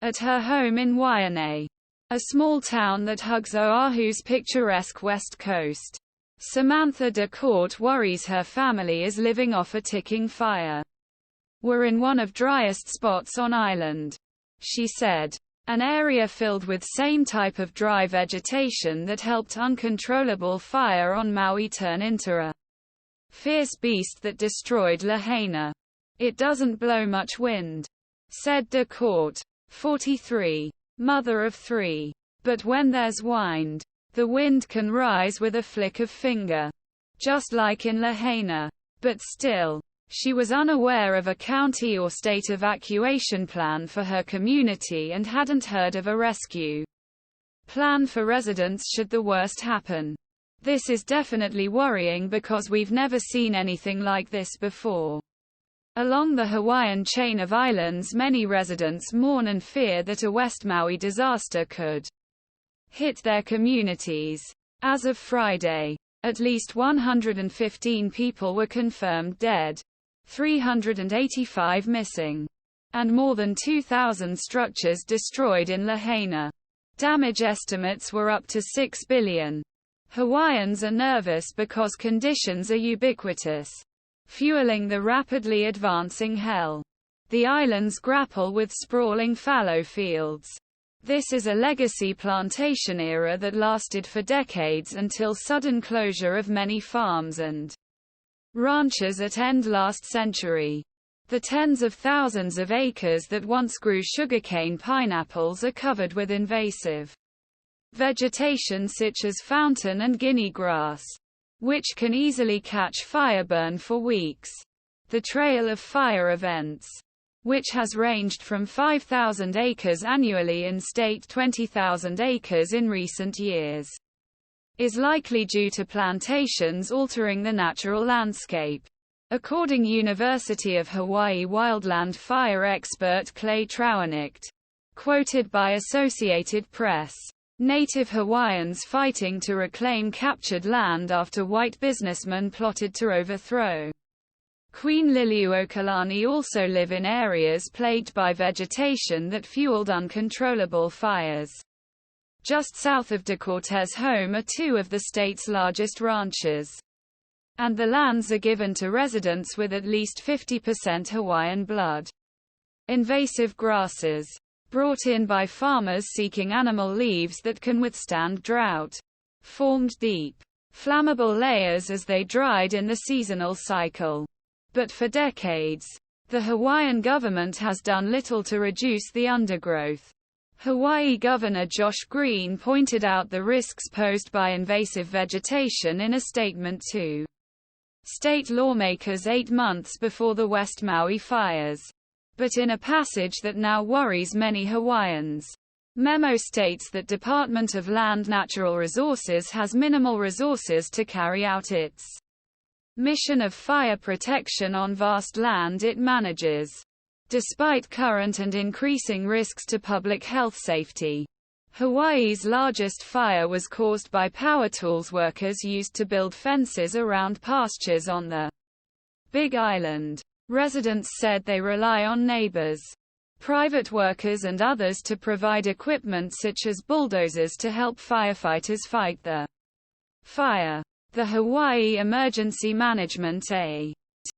at her home in Waianae, a small town that hugs Oahu's picturesque west coast. Samantha DeCourt worries her family is living off a ticking fire. "We're in one of driest spots on island," she said. An area filled with same type of dry vegetation that helped uncontrollable fire on Maui turn into a fierce beast that destroyed Lahaina. "It doesn't blow much wind," said DeCourt, 43, mother of 3. "But when there's wind, the wind can rise with a flick of finger. Just like in Lahaina. But still, she was unaware of a county or state evacuation plan for her community and hadn't heard of a rescue plan for residents should the worst happen. This is definitely worrying because we've never seen anything like this before." Along the Hawaiian chain of islands, many residents mourn and fear that a West Maui disaster could hit their communities. As of Friday, at least 115 people were confirmed dead, 385 missing, and more than 2,000 structures destroyed in Lahaina. Damage estimates were up to $6 billion. Hawaiians are nervous because conditions are ubiquitous, fueling the rapidly advancing hell. The islands grapple with sprawling fallow fields. This is a legacy plantation era that lasted for decades until sudden closure of many farms and ranches at end last century. The tens of thousands of acres that once grew sugarcane pineapples are covered with invasive vegetation such as fountain and guinea grass, which can easily catch fire, burn for weeks. The trail of fire events, which has ranged from 5,000 acres annually in state 20,000 acres in recent years, is likely due to plantations altering the natural landscape. According University of Hawaii wildland fire expert Clay Trauernicht, quoted by Associated Press, Native Hawaiians fighting to reclaim captured land after white businessmen plotted to overthrow Queen Liliuokalani also live in areas plagued by vegetation that fueled uncontrollable fires. Just south of DeCourt's home are two of the state's largest ranches, and the lands are given to residents with at least 50% Hawaiian blood. Invasive grasses, brought in by farmers seeking animal leaves that can withstand drought, formed deep, flammable layers as they dried in the seasonal cycle. But for decades, the Hawaiian government has done little to reduce the undergrowth. Hawaii Governor Josh Green pointed out the risks posed by invasive vegetation in a statement to state lawmakers 8 months before the West Maui fires. But in a passage that now worries many Hawaiians, memo states that Department of Land Natural Resources has minimal resources to carry out its mission of fire protection on vast land it manages. Despite current and increasing risks to public health safety, Hawaii's largest fire was caused by power tools workers used to build fences around pastures on the Big Island. Residents said they rely on neighbors, private workers and others to provide equipment such as bulldozers to help firefighters fight the fire. The Hawaii Emergency Management